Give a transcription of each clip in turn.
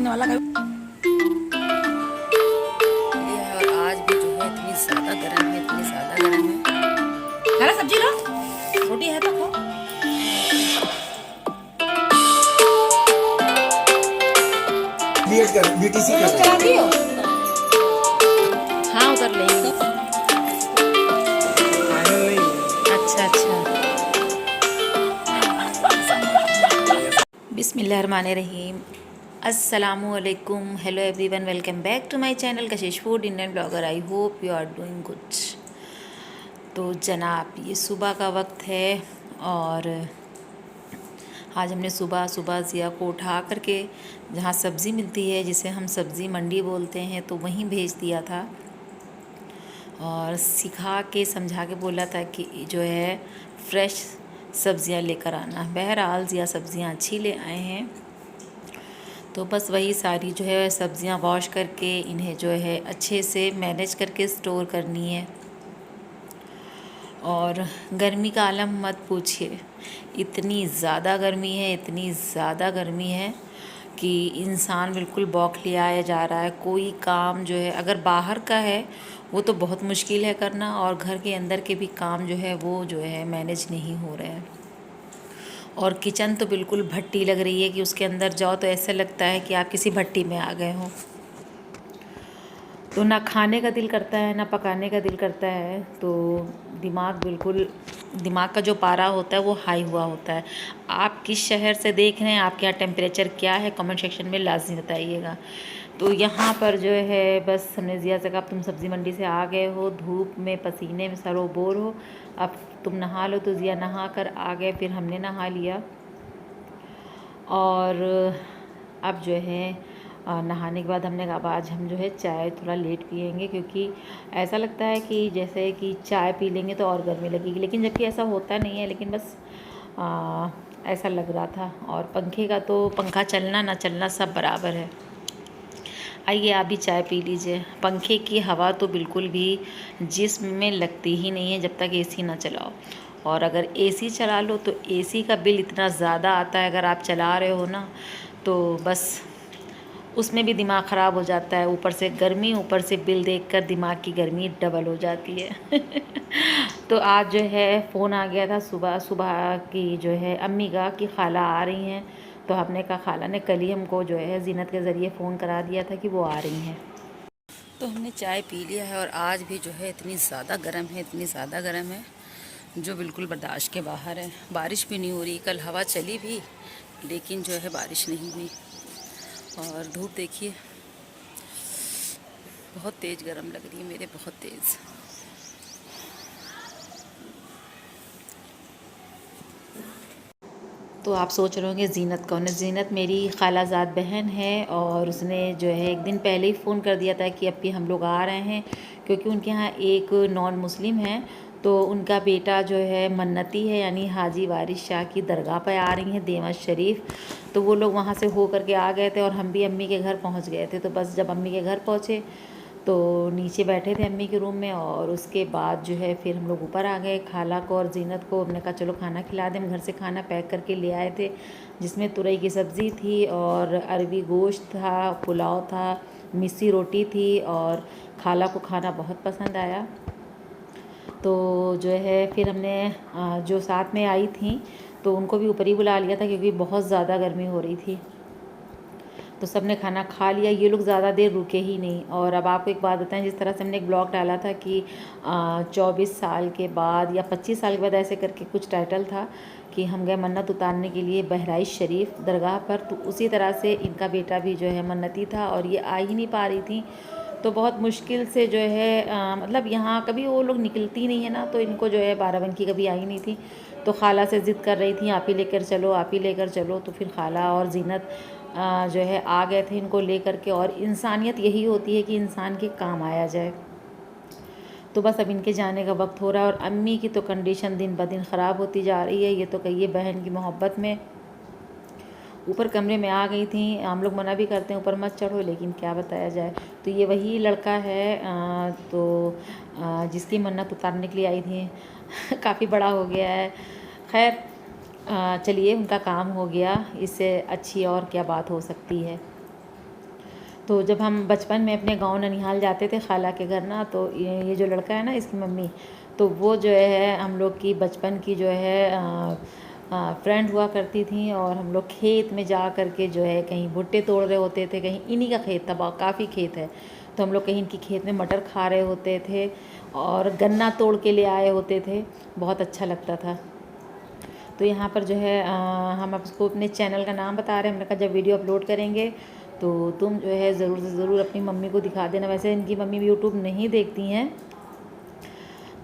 बनने वाला है। और आज भी जो है इतनी ज़्यादा गर्म है, इतनी ज़्यादा गर्म है। खाना सब्जी लो, रोटी है तो खाओ। बीएड कर बीटीसी कर चलाती हो? हाँ उतर लेंगे। फाइनल नहीं हुआ। अच्छा अच्छा। बिस्मिल्लाहिर्रहमानिर्रहीम। अस्सलामुअलैकुम। Hello everyone, welcome back to my channel Kashish food Indian blogger. I hope you are doing good. तो जनाब, ये सुबह का वक्त है और आज हमने सुबह सुबह ज़िया को उठा करके जहाँ सब्ज़ी मिलती है, जिसे हम सब्ज़ी मंडी बोलते हैं, तो वहीं भेज दिया था और सिखा के समझा के बोला था कि जो है फ्रेश सब्ज़ियाँ लेकर आना। बहरहाल ज़िया सब्ज़ियाँ अच्छी ले आए हैं, तो बस वही सारी जो है सब्ज़ियाँ वॉश करके इन्हें जो है अच्छे से मैनेज करके स्टोर करनी है। और गर्मी का आलम मत पूछिए, इतनी ज़्यादा गर्मी है, इतनी ज़्यादा गर्मी है कि इंसान बिल्कुल बौखलियाया जा रहा है। कोई काम जो है अगर बाहर का है वो तो बहुत मुश्किल है करना, और घर के अंदर के भी काम जो है वो जो है मैनेज नहीं हो रहे हैं। और किचन तो बिल्कुल भट्टी लग रही है कि उसके अंदर जाओ तो ऐसा लगता है कि आप किसी भट्टी में आ गए हों। तो ना खाने का दिल करता है ना पकाने का दिल करता है, तो दिमाग का जो पारा होता है वो हाई हुआ होता है। आप किस शहर से देख रहे हैं, आपके यहाँ टेम्परेचर क्या है, कमेंट सेक्शन में लाजमी बताइएगा। तो यहाँ पर जो है बस हमने ज़िया से कहा तुम सब्ज़ी मंडी से आ गए हो, धूप में पसीने में सरोबोर हो, अब तुम नहा लो। तो ज़िया नहा कर आ गए, फिर हमने नहा लिया और अब जो है नहाने के बाद हमने कहा आज हम जो है चाय थोड़ा लेट पियेंगे, क्योंकि ऐसा लगता है कि जैसे कि चाय पी लेंगे तो और गर्मी लगेगी, लेकिन जबकि ऐसा होता नहीं है, लेकिन बस ऐसा लग रहा था। और पंखे का तो पंखा चलना ना चलना सब बराबर है। आइए आप भी चाय पी लीजिए। पंखे की हवा तो बिल्कुल भी जिस्म में लगती ही नहीं है जब तक एसी ना चलाओ, और अगर एसी चला लो तो एसी का बिल इतना ज़्यादा आता है अगर आप चला रहे हो ना, तो बस उसमें भी दिमाग ख़राब हो जाता है। ऊपर से गर्मी, ऊपर से बिल देखकर दिमाग की गर्मी डबल हो जाती है। तो आज जो है फ़ोन आ गया था सुबह सुबह की जो है अम्मी का कि खाला आ रही हैं, तो हमने कहा खाला ने कल ही हमको जो है ज़ीनत के ज़रिए फ़ोन करा दिया था कि वो आ रही हैं। तो हमने चाय पी लिया है और आज भी जो है इतनी ज़्यादा गर्म है, इतनी ज़्यादा गर्म है जो बिल्कुल बर्दाश्त के बाहर है। बारिश भी नहीं हो रही, कल हवा चली भी लेकिन जो है बारिश नहीं हुई। और धूप देखिए बहुत तेज़ गर्म लग रही है मेरे, बहुत तेज़। तो आप सोच रहे होंगे ज़ीनत कौन है। ज़ीनत मेरी खालाजाद बहन है और उसने जो है एक दिन पहले ही फ़ोन कर दिया था कि अब हम लोग आ रहे हैं, क्योंकि उनके यहाँ एक नॉन मुस्लिम है, तो उनका बेटा जो है मन्नती है, यानी हाजी वारिस शाह की दरगाह पर आ रही हैं देवस शरीफ। तो वो लोग वहाँ से हो करके आ गए थे और हम भी अम्मी के घर पहुँच गए थे। तो बस जब अम्मी के घर पहुँचे तो नीचे बैठे थे अम्मी के रूम में, और उसके बाद जो है फिर हम लोग ऊपर आ गए। खाला को और ज़ीनत को हमने कहा चलो खाना खिला दें। हम घर से खाना पैक करके ले आए थे, जिसमें तुरई की सब्ज़ी थी और अरबी गोश्त था, पुलाव था, मिस्सी रोटी थी, और खाला को खाना बहुत पसंद आया। तो जो है फिर हमने जो साथ में आई थी तो उनको भी ऊपर ही बुला लिया था, क्योंकि बहुत ज़्यादा गर्मी हो रही थी। तो सब ने खाना खा लिया, ये लोग ज़्यादा देर रुके ही नहीं। और अब आपको एक बात बताएं, जिस तरह से हमने एक ब्लॉग डाला था कि 24 साल के बाद या 25 साल के बाद ऐसे करके कुछ टाइटल था कि हम गए मन्नत उतारने के लिए बहराइच शरीफ दरगाह पर, तो उसी तरह से इनका बेटा भी जो है मन्नती था और ये आ ही नहीं पा रही थी। तो बहुत मुश्किल से जो है मतलब यहाँ कभी वो लोग निकलती नहीं है ना, तो इनको जो है बाराबंकी कभी आई नहीं थी। तो खाला से ज़िद कर रही थी आप ही लेकर चलो, आप ही लेकर चलो। तो फिर खाला और ज़ीनत जो है आ गए थे इनको ले कर के। और इंसानियत यही होती है कि इंसान के काम आया जाए। तो बस अब इनके जाने का वक्त हो रहा है और अम्मी की तो कंडीशन दिन ब दिन ख़राब होती जा रही है। ये तो कहिए बहन की मोहब्बत में ऊपर कमरे में आ गई थी। हम लोग मना भी करते हैं ऊपर मत चढ़ो, लेकिन क्या बताया जाए। तो ये वही लड़का है जिसकी मन्नत उतारने के लिए आई थी। काफ़ी बड़ा हो गया है। खैर चलिए, उनका काम हो गया, इससे अच्छी और क्या बात हो सकती है। तो जब हम बचपन में अपने गांव ननिहाल जाते थे खाला के घर ना, तो ये जो लड़का है ना इसकी मम्मी, तो वो जो है हम लोग की बचपन की जो है फ्रेंड हुआ करती थी। और हम लोग खेत में जा कर के जो है कहीं भुट्टे तोड़ रहे होते थे, कहीं इन्हीं का खेत था, काफ़ी खेत है, तो हम लोग कहीं इनकी खेत में मटर खा रहे होते थे और गन्ना तोड़ के ले आए होते थे, बहुत अच्छा लगता था। तो यहाँ पर जो है हम आपको अपने चैनल का नाम बता रहे हैं। हमने कहा जब वीडियो अपलोड करेंगे तो तुम जो है ज़रूर से ज़रूर अपनी मम्मी को दिखा देना। वैसे इनकी मम्मी भी यूट्यूब नहीं देखती हैं,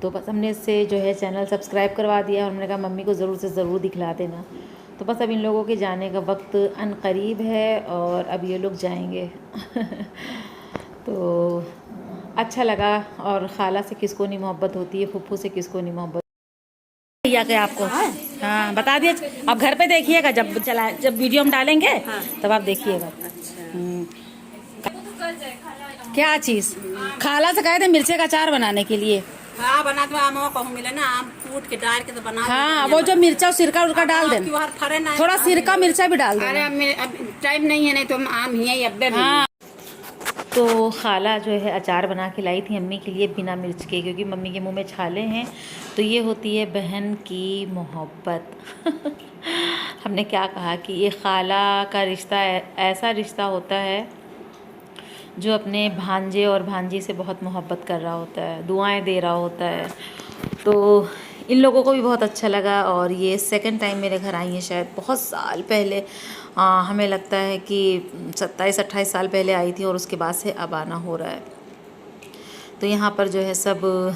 तो बस हमने इससे जो है चैनल सब्सक्राइब करवा दिया और हमने कहा मम्मी को ज़रूर से ज़रूर दिखला देना। तो बस अब इन लोगों के जाने का वक्त अनकरीब है और अब ये लोग जाएंगे। तो अच्छा लगा। और खाला से किसको नहीं मोहब्बत होती है, फुफ्फू से किसको नहीं मोहब्बत भैया के आपको। हाँ बता दिए, आप घर पे देखिएगा, जब वीडियो हम डालेंगे तब आप देखिएगा। क्या चीज़? खाला से कहे थे मिर्चे का अचार बनाने के लिए। हाँ बना दो, आम कहूँ मिले ना, आम कूट के डाल के तो बना। हाँ वो जो मिर्चा और सिरका उरका डाल देना, थोड़ा सिरका मिर्चा भी डाल देना। अरे अब टाइम नहीं है, नहीं तो आम ही है अब। हाँ तो खाला जो है अचार बना के लाई थी अम्मी के लिए बिना मिर्च के, क्योंकि मम्मी के मुंह में छाले हैं। तो ये होती है बहन की मोहब्बत। हमने क्या कहा कि ये खाला का रिश्ता ऐसा रिश्ता होता है जो अपने भांजे और भांजी से बहुत मोहब्बत कर रहा होता है, दुआएं दे रहा होता है। तो इन लोगों को भी बहुत अच्छा लगा। और ये सेकंड टाइम मेरे घर आई हैं, शायद बहुत साल पहले, हमें लगता है कि 27-28 साल पहले आई थी और उसके बाद से अब आना हो रहा है। तो यहाँ पर जो है सब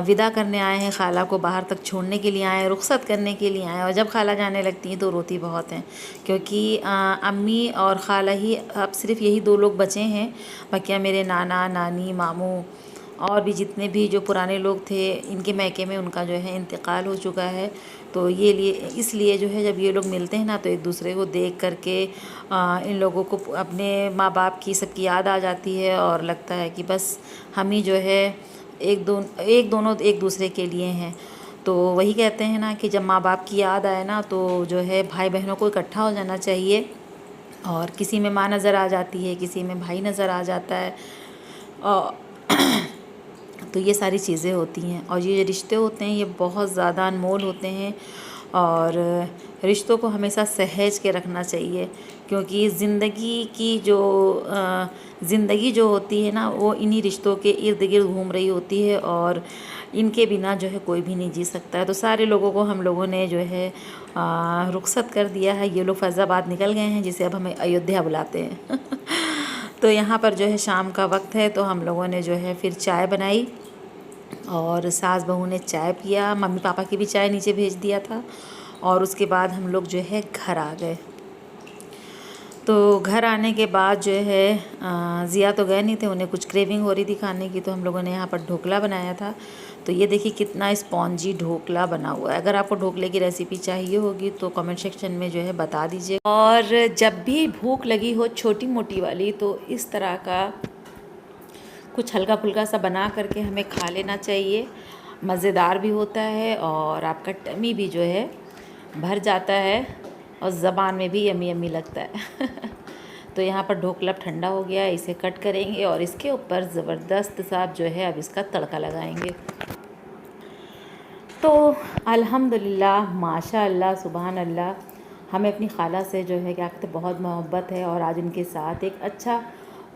विदा करने आए हैं, खाला को बाहर तक छोड़ने के लिए आए हैं, रुखसत करने के लिए आए हैं। और जब खाला जाने लगती हैं तो रोती बहुत हैं, क्योंकि अम्मी और खाला ही अब सिर्फ यही 2 लोग बचे हैं। बाकी मेरे नाना नानी मामू और भी जितने भी जो पुराने लोग थे इनके मैके में, उनका जो है इंतकाल हो चुका है। तो ये इसलिए जो है जब ये लोग मिलते हैं ना, तो एक दूसरे को देख करके इन लोगों को अपने माँ बाप की सबकी याद आ जाती है और लगता है कि बस हम ही जो है दोनों एक दूसरे के लिए हैं। तो वही कहते हैं ना कि जब माँ बाप की याद आए ना, तो जो है भाई बहनों को इकट्ठा हो जाना चाहिए। और किसी में माँ नज़र आ जाती है, किसी में भाई नज़र आ जाता है। और तो ये सारी चीज़ें होती हैं। और ये रिश्ते होते हैं ये बहुत ज़्यादा अनमोल होते हैं। और रिश्तों को हमेशा सहेज के रखना चाहिए, क्योंकि ज़िंदगी जो होती है ना, वो इन्हीं रिश्तों के इर्द गिर्द घूम रही होती है और इनके बिना जो है कोई भी नहीं जी सकता है। तो सारे लोगों को हम लोगों ने जो है रुखसत कर दिया है। ये लोग फैज़ाबाद निकल गए हैं, जिसे अब हमें अयोध्या बुलाते हैं। तो यहाँ पर जो है शाम का वक्त है, तो हम लोगों ने जो है फिर चाय बनाई और सास बहू ने चाय पिया। मम्मी पापा की भी चाय नीचे भेज दिया था। और उसके बाद हम लोग जो है घर आ गए। तो घर आने के बाद जो है ज़िया तो गए नहीं थे, उन्हें कुछ क्रेविंग हो रही थी खाने की, तो हम लोगों ने यहाँ पर ढोकला बनाया था। तो ये देखिए कितना स्पॉन्जी ढोकला बना हुआ है। अगर आपको ढोकले की रेसिपी चाहिए होगी तो कमेंट सेक्शन में जो है बता दीजिए। और जब भी भूख लगी हो छोटी मोटी वाली, तो इस तरह का कुछ हल्का फुल्का सा बना करके हमें खा लेना चाहिए। मज़ेदार भी होता है और आपका टमी भी जो है भर जाता है और ज़बान में भी यमी यमी लगता है। तो यहाँ पर ढोकला ठंडा हो गया, इसे कट करेंगे और इसके ऊपर ज़बरदस्त सा जो है अब इसका तड़का लगाएंगे। तो अल्हम्दुलिल्लाह, माशाअल्लाह, सुबहान अल्लाह, हमें अपनी खाला से जो है क्या कहते बहुत मोहब्बत है। और आज उनके साथ एक अच्छा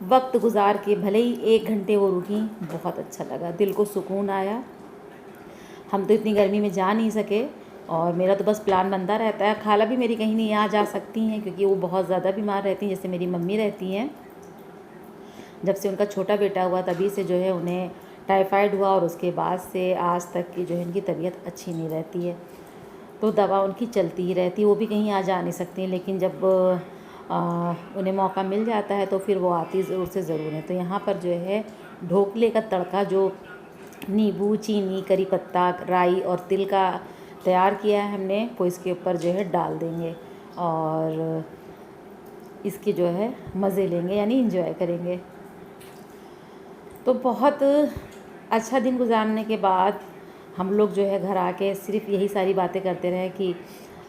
वक्त गुजार के, भले ही 1 घंटे वो रुकी, बहुत अच्छा लगा, दिल को सुकून आया। हम तो इतनी गर्मी में जा नहीं सके और मेरा तो बस प्लान बनता रहता है। खाला भी मेरी कहीं नहीं आ जा सकती हैं, क्योंकि वो बहुत ज़्यादा बीमार रहती हैं, जैसे मेरी मम्मी रहती हैं। जब से उनका छोटा बेटा हुआ तभी से जो है उन्हें टाइफाइड हुआ और उसके बाद से आज तक की जो है इनकी तबीयत अच्छी नहीं रहती है। तो दवा उनकी चलती ही रहती है, वो भी कहीं आ जा नहीं सकती हैं। लेकिन जब उन्हें मौका मिल जाता है तो फिर वो आती ज़रूर से ज़रूर है। तो यहाँ पर जो है ढोकले का तड़का जो नींबू, चीनी, करी पत्ता, राई और तिल का तैयार किया है हमने, वो इसके ऊपर जो है डाल देंगे और इसके जो है मज़े लेंगे, यानी इंजॉय करेंगे। तो बहुत अच्छा दिन गुजारने के बाद हम लोग जो है घर आके सिर्फ यही सारी बातें करते रहे कि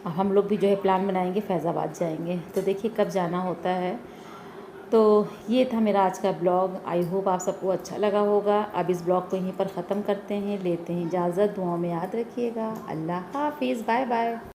हम लोग भी जो है प्लान बनाएंगे, फैज़ाबाद जाएंगे। तो देखिए कब जाना होता है। तो ये था मेरा आज का ब्लॉग। आई होप आप सबको अच्छा लगा होगा। अब इस ब्लॉग को यहीं पर ख़त्म करते हैं, लेते हैं इजाज़त। दुआओं में याद रखिएगा। अल्लाह हाफिज़, बाय बाय।